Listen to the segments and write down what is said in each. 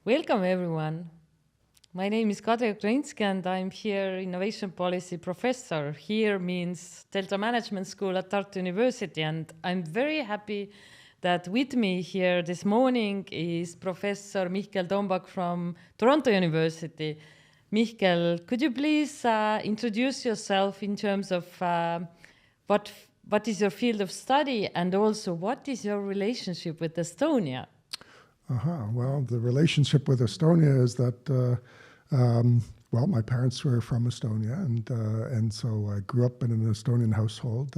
Welcome, everyone. My name is Kadri Ukrainski, and I'm here Innovation Policy Professor. Here means Delta Management School at Tartu University, and I'm very happy that with me here this morning is Professor Mihkel Tombak from Toronto University. Mihkel, could you please introduce yourself in terms of what is your field of study, and also what is your relationship with Estonia? Well, the relationship with Estonia is that, well, my parents were from Estonia, and so I grew up in an Estonian household.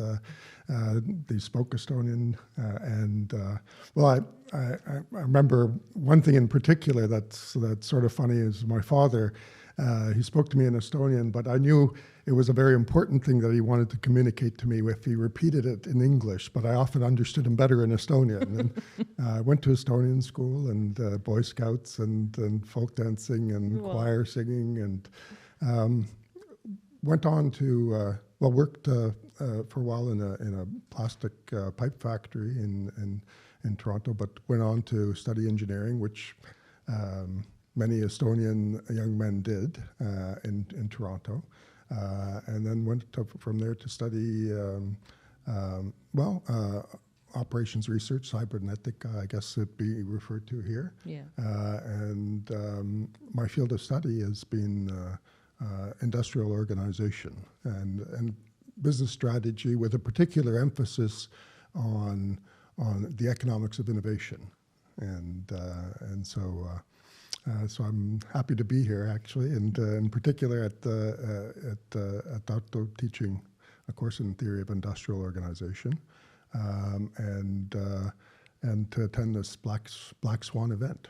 They spoke Estonian, well, I remember one thing in particular that's sort of funny is my father. He spoke to me in Estonian, but I knew it was a very important thing that he wanted to communicate to me with. He repeated it in English, but I often understood him better in Estonian. And I went to Estonian school and Boy Scouts and folk dancing and choir singing, and went on to, worked for a while in a plastic pipe factory in Toronto, but went on to study engineering, which many Estonian young men did in Toronto, and then went from there to study, operations research, cybernetic, I guess it'd be referred to here. Yeah. And my field of study has been industrial organization and business strategy, with a particular emphasis on the economics of innovation, and so. So I'm happy to be here, actually, and in particular at Tartu, teaching a course in theory of industrial organization, and to attend this Black Swan event.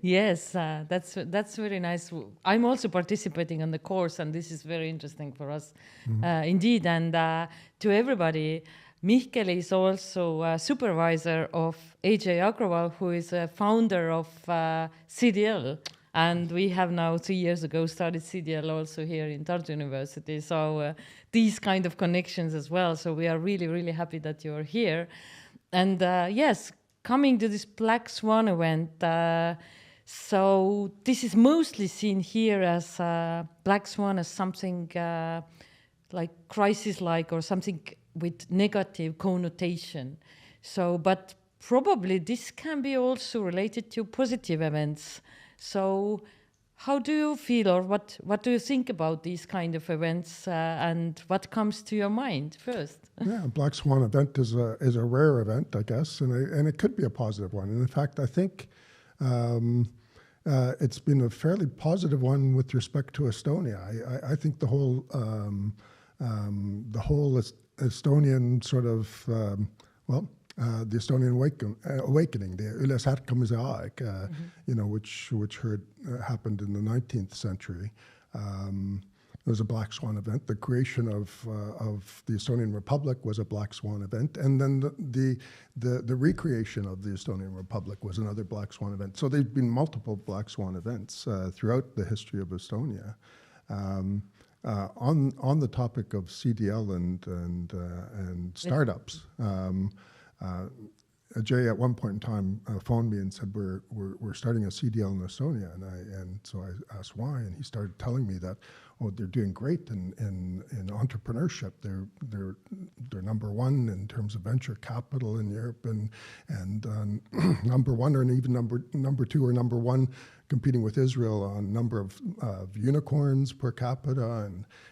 Yes, that's very nice. I'm also participating on the course, and this is very interesting for us, indeed. And to everybody, Mihkel is also a supervisor of AJ Agrawal, who is a founder of CDL. And we have now 3 years ago started CDL also here in Tartu University. So these kind of connections as well. So we are really, really happy that you're here. And yes, coming to this Black Swan event, so this is mostly seen here as Black Swan as something like crisis-like or something with negative connotation. So, but probably this can be also related to positive events. So how do you feel, or what do you think about these kind of events, and what comes to your mind first? Yeah, Black Swan event is a rare event, I guess, and it could be a positive one. And in fact, I think it's been a fairly positive one with respect to Estonia. I think the whole Estonian sort of, the Estonian awakening, the ülesärkamise aeg, which happened in the 19th century. It was a Black Swan event. The creation of the Estonian Republic was a Black Swan event, and then the recreation of the Estonian Republic was another Black Swan event. So there've been multiple Black Swan events throughout the history of Estonia. On the topic of CDL and startups, Jay at one point in time phoned me and said we're starting a CDL in Estonia, and so I asked why, and he started telling me that they're doing great in entrepreneurship. They're number one in terms of venture capital in Europe, and number one, or even number two or number one, competing with Israel on number of unicorns per capita,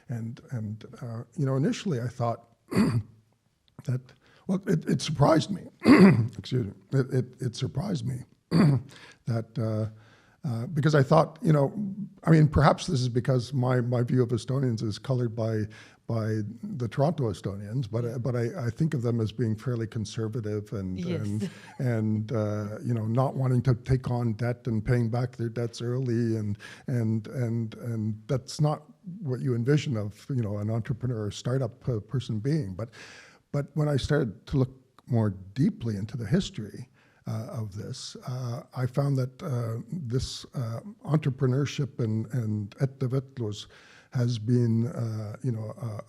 and initially I thought that, well, it surprised me. Excuse me. It surprised me that because I thought, perhaps this is because my view of Estonians is colored by the Toronto Estonians, but I think of them as being fairly conservative and Yes. and not wanting to take on debt and paying back their debts early, and that's not what you envision of an entrepreneur or startup person being. But when I started to look more deeply into the history of this, I found that this entrepreneurship and ettevõtlus has been,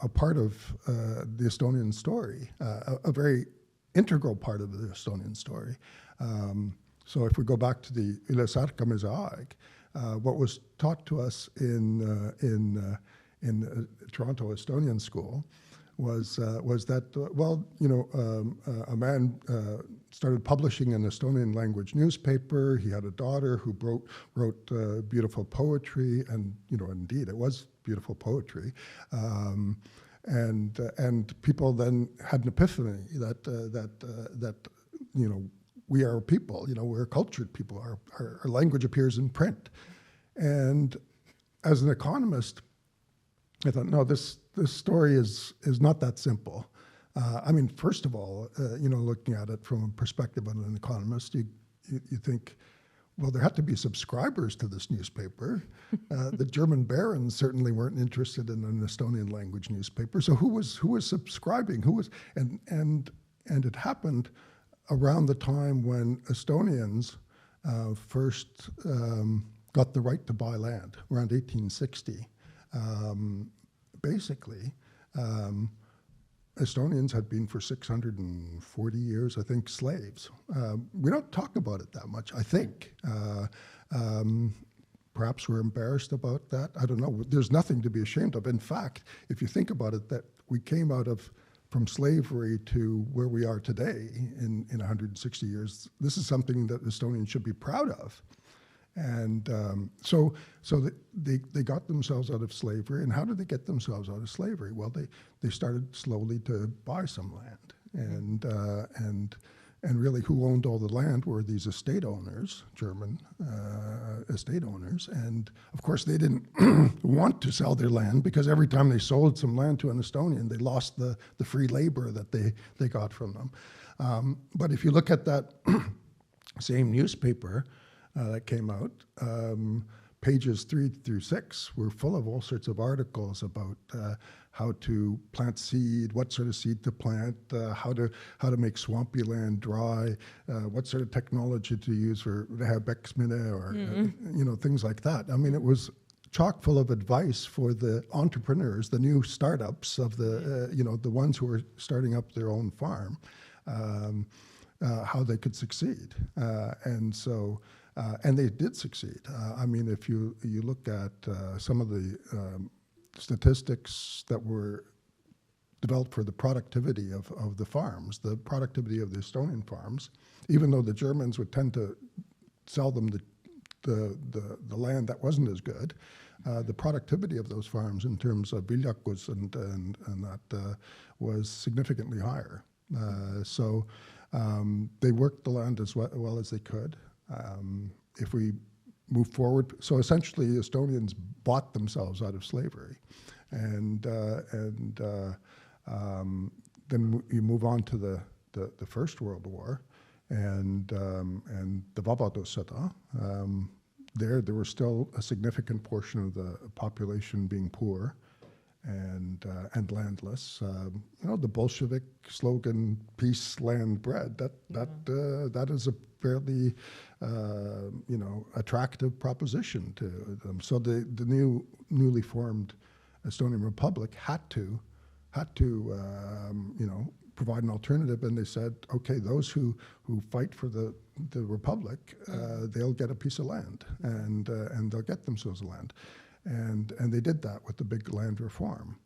a part of the Estonian story, a very integral part of the Estonian story. So if we go back to the Ylesarka Mosaic, what was taught to us in Toronto Estonian school was that a man started publishing an Estonian language newspaper. He had a daughter who wrote beautiful poetry, and indeed it was beautiful poetry. And people then had an epiphany that we are people. We're cultured people. Our language appears in print, and as an economist, I thought, no, this story is not that simple. First of all, looking at it from a perspective of an economist, you think, well, there had to be subscribers to this newspaper. The German barons certainly weren't interested in an Estonian language newspaper. So who was subscribing? And it happened around the time when Estonians first got the right to buy land, around 1860. Basically, Estonians had been for 640 years, I think, slaves. We don't talk about it that much, I think. Perhaps we're embarrassed about that. I don't know. There's nothing to be ashamed of. In fact, if you think about it, that we came from slavery to where we are today in 160 years, this is something that Estonians should be proud of. And so they got themselves out of slavery. And how did they get themselves out of slavery? Well, they started slowly to buy some land. And really who owned all the land were these estate owners, German estate owners. And of course they didn't want to sell their land, because every time they sold some land to an Estonian, they lost the free labor that they got from them. But if you look at that same newspaper, that came out, pages 3 through 6 were full of all sorts of articles about how to plant seed, what sort of seed to plant, how to make swampy land dry, what sort of technology to use for växtmine or things like that. It was chock full of advice for the entrepreneurs, the new startups of the ones who were starting up their own farm, how they could succeed, and they did succeed. If you look at some of the statistics that were developed for the productivity of the farms, the productivity of the Estonian farms, even though the Germans would tend to sell them the land that wasn't as good, the productivity of those farms in terms of viljakus and that was significantly higher. So they worked the land as well as they could. If we move forward, so essentially Estonians bought themselves out of slavery, and then you move on to the First World War, and the Vabadussõda. There was still a significant portion of the population being poor and landless. The Bolshevik slogan, "Peace, land, bread." That is a fairly attractive proposition to them. So the newly formed Estonian Republic had to provide an alternative, and they said, okay, those who fight for the Republic, they'll get a piece of land, and they'll get themselves land. And they did that with the big land reform.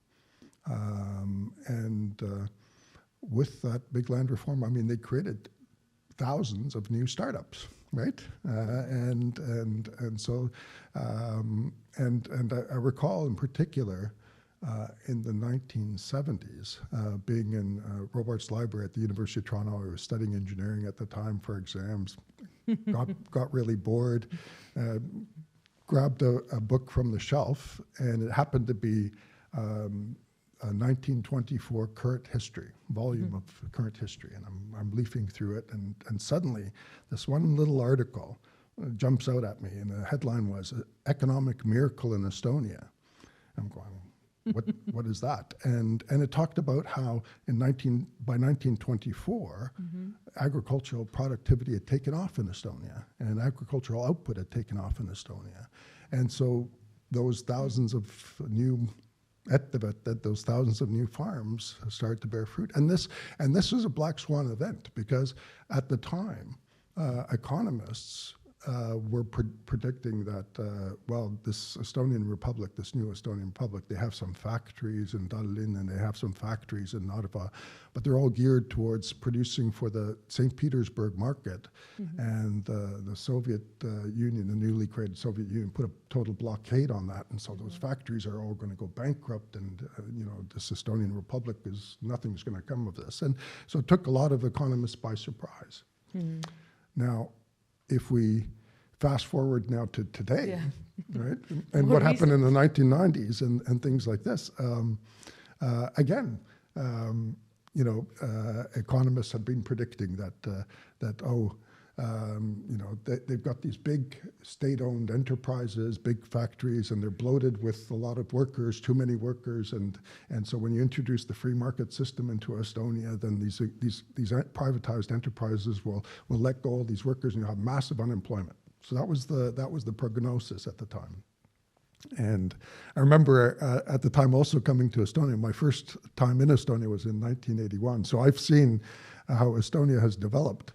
With that big land reform, they created thousands of new startups, right? So I recall in particular in the 1970s being in Robarts Library at the University of Toronto. I was studying engineering at the time for exams. got really bored. Grabbed a book from the shelf, and it happened to be a 1924 current history, volume of current history, and I'm leafing through it, and suddenly this one little article jumps out at me, and the headline was "Economic Miracle in Estonia." I'm going, what is that? And it talked about how by 1924, agricultural productivity had taken off in Estonia, and agricultural output had taken off in Estonia, and so those thousands of new those thousands of new farms started to bear fruit. And this was a black swan event, because at the time, economists were predicting that, well, this Estonian Republic, this new Estonian Republic, they have some factories in Tallinn and they have some factories in Narva, but they're all geared towards producing for the St. Petersburg market. And the Soviet Union, the newly created Soviet Union, put a total blockade on that. And so those factories are all going to go bankrupt, and this Estonian Republic nothing's going to come of this. And so it took a lot of economists by surprise. Now, if we fast forward now to today, right, and what happened in the 1990s and things like this, again, economists have been predicting that they've got these big state-owned enterprises, big factories, and they're bloated with a lot of workers, too many workers, and so when you introduce the free market system into Estonia, then these privatized enterprises will let go of these workers, and you'll have massive unemployment. So that was the prognosis at the time. And I remember at the time also coming to Estonia. My first time in Estonia was in 1981. So I've seen how Estonia has developed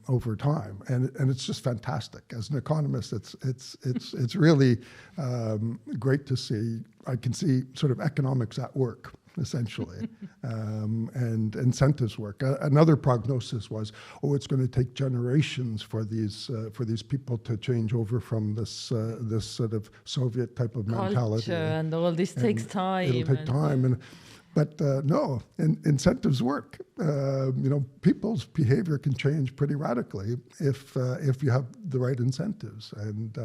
over time, and it's just fantastic. As an economist, it's really great to see. I can see sort of economics at work, essentially, and incentives work. Another prognosis was, it's going to take generations for these people to change over from this sort of Soviet type of mentality. Culture and all this takes time. It'll take time, but no, incentives work. People's behavior can change pretty radically if you have the right incentives. And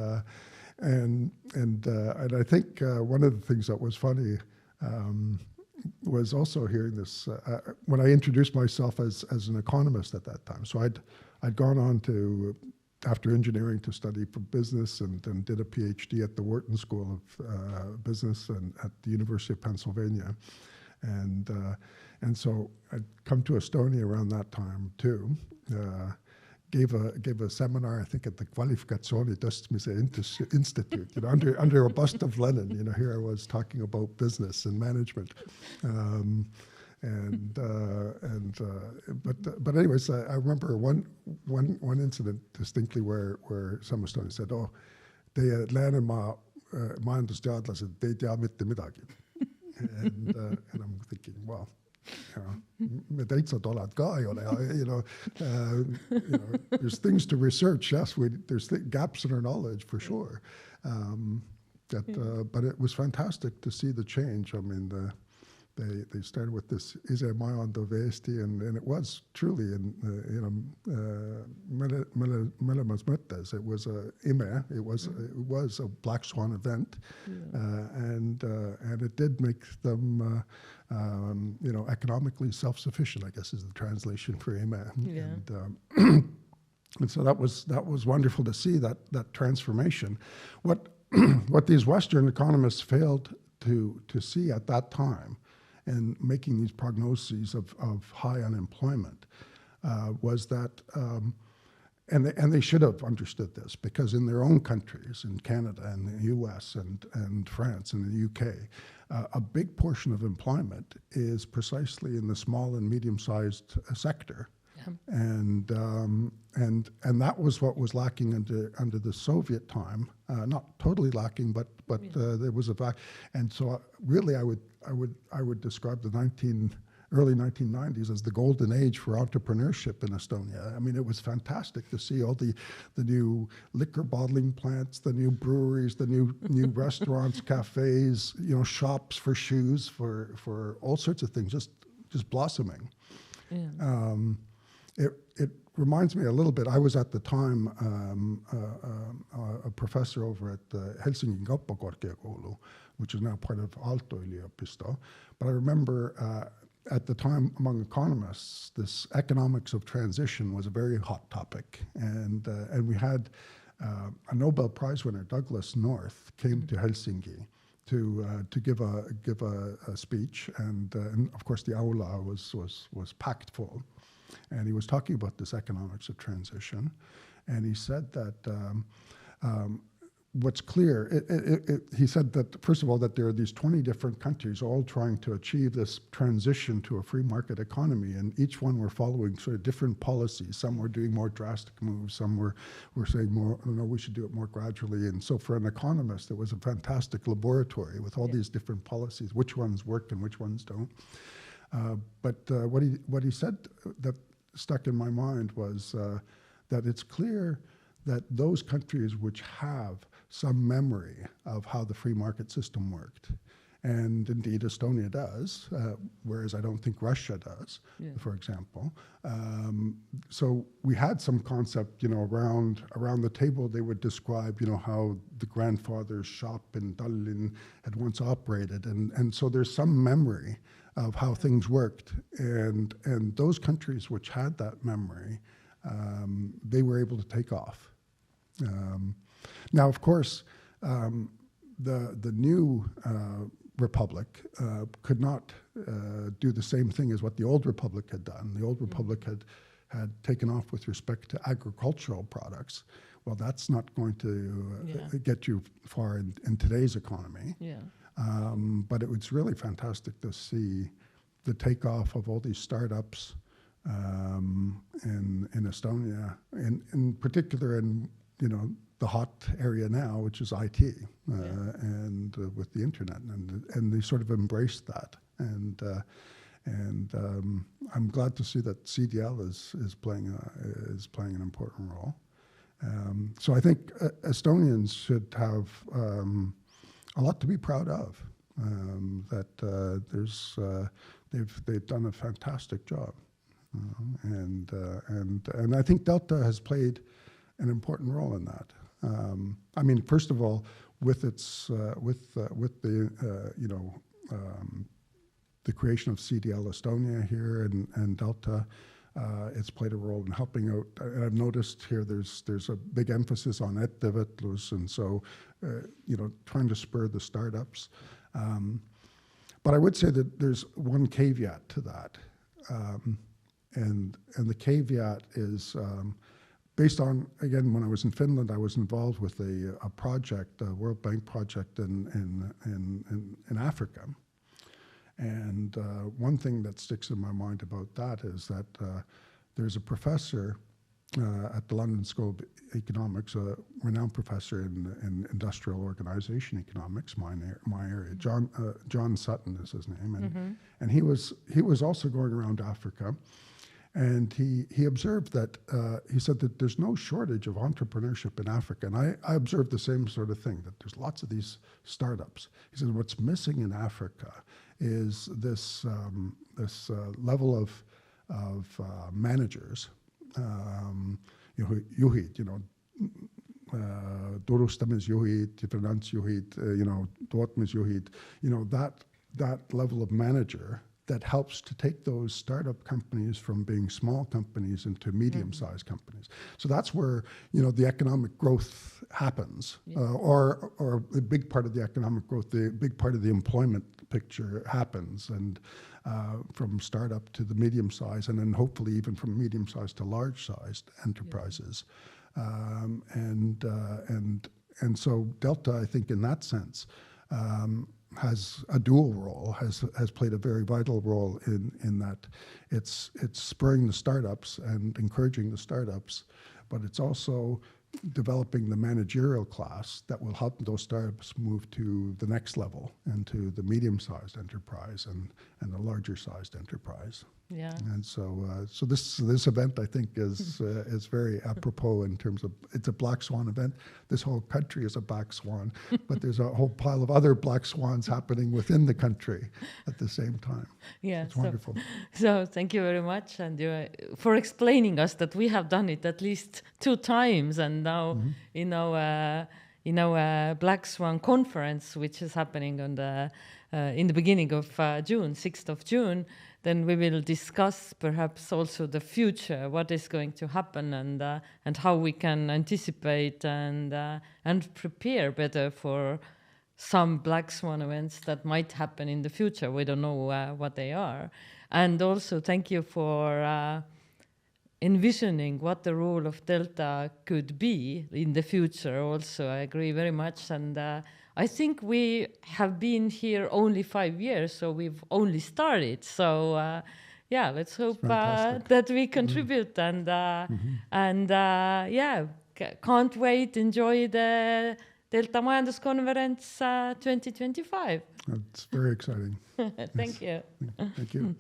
I think one of the things that was funny was also hearing this when I introduced myself as an economist at that time. So I'd gone on to, after engineering, to study for business and did a PhD at the Wharton School of Business and at the University of Pennsylvania. And so I'd come to Estonia around that time too. Gave a seminar, I think, at the Kvalifikatsiooni Tõstmise Institute, under a bust of Lenin. Here I was talking about business and management, but anyways, I remember one incident distinctly where some Estonians said, teie Läänemaa majandusteadlased, te ei tea mitte midagi. And I'm thinking, well, me täitsa tolad ka ei ole, there's things to research. Yes, there's gaps in our knowledge for sure. But it was fantastic to see the change. I mean, they started with this ise majandov Eesti, and it was truly mõlemas mõttes. It was a ime. It was a black swan event, and it did make them economically self-sufficient, I guess is the translation for ime. And so that was wonderful to see that transformation. What these Western economists failed to see at that time, and making these prognoses of high unemployment, was that, and they should have understood this, because in their own countries, in Canada and the US and France and the UK, a big portion of employment is precisely in the small and medium-sized sector. And that was what was lacking under the Soviet time. Not totally lacking, but there was a fact. And so really, I would describe the early 1990s as the golden age for entrepreneurship in Estonia. I mean, it was fantastic to see all the new liquor bottling plants, the new breweries, the new restaurants, cafes, shops for shoes, for all sorts of things, just blossoming. It reminds me a little bit. I was at the time a professor over at the Helsingi Kauppakorkeakoulu, which is now part of Aalto yliopisto. But I remember at the time, among economists, this economics of transition was a very hot topic, and we had a Nobel Prize winner, Douglas North, came to Helsinki to give a speech, and of course the aula was packed full. And he was talking about this economics of transition. And he said that what's clear, he said that, first of all, that there are these 20 different countries all trying to achieve this transition to a free market economy, and each one were following sort of different policies. Some were doing more drastic moves, some were saying more, no, we should do it more gradually. And so for an economist, it was a fantastic laboratory with all these different policies, which ones work and which ones don't. But what he said that stuck in my mind was that it's clear that those countries which have some memory of how the free market system worked, and indeed Estonia does, whereas I don't think Russia does, for example. So we had some concept, around the table they would describe, how the grandfather's shop in Tallinn had once operated, and so there's some memory of how things worked, and those countries which had that memory, they were able to take off. Now, of course, the new republic could not do the same thing as what the old republic had done. The old republic had taken off with respect to agricultural products. Well, that's not going to get you far in today's economy. But it was really fantastic to see the takeoff of all these startups in Estonia, in particular in the hot area now, which is IT, and with the internet, and they sort of embraced that, and I'm glad to see that CDL is playing an important role. So I think Estonians should have a lot to be proud of. That they've done a fantastic job, and I think Delta has played an important role in that. I mean, first of all, with the creation of CDL Estonia here and Delta, it's played a role in helping out. And I've noticed here there's a big emphasis on ettevõtlus, and so trying to spur the startups. But I would say that there's one caveat to that, and the caveat is. Based on, again, when I was in Finland, I was involved with a project, a World Bank project in Africa. And one thing that sticks in my mind about that is that there's a professor at the London School of Economics, a renowned professor in industrial organization economics, my area. John Sutton is his name, and he was also going around Africa. And he observed that, he said that there's no shortage of entrepreneurship in Africa. And I observed the same sort of thing, that there's lots of these startups. He said what's missing in Africa is this level of managers, juhid, turustamisjuhid, finantsjuhid, tootmisjuhid, that level of manager that helps to take those startup companies from being small companies into medium-sized companies. So that's where the economic growth happens, or a big part of the economic growth, the big part of the employment picture happens, and from startup to the medium-sized, and then hopefully even from medium-sized to large-sized enterprises, and so Delta, I think, in that sense. Has a dual role, has played a very vital role in that it's spurring the startups and encouraging the startups, but it's also developing the managerial class that will help those startups move to the next level and to the medium-sized enterprise and the larger-sized enterprise. Yeah. And so this event, I think, is very apropos in terms of, it's a black swan event. This whole country is a black swan, but there's a whole pile of other black swans happening within the country at the same time. Yeah, it's wonderful. So thank you very much, and for explaining us that we have done it at least 2 times, and now Black Swan conference, which is happening on in the beginning of June, 6th of June. Then we will discuss perhaps also the future, what is going to happen, and how we can anticipate and prepare better for some Black Swan events that might happen in the future. We don't know what they are. And also thank you for envisioning what the role of Delta could be in the future also. I agree very much. And I think we have been here only 5 years, so we've only started. So yeah, let's hope that we contribute and yeah, can't wait, enjoy the Delta Majanduskonverents 2025. It's very exciting. Thank you. Thank you.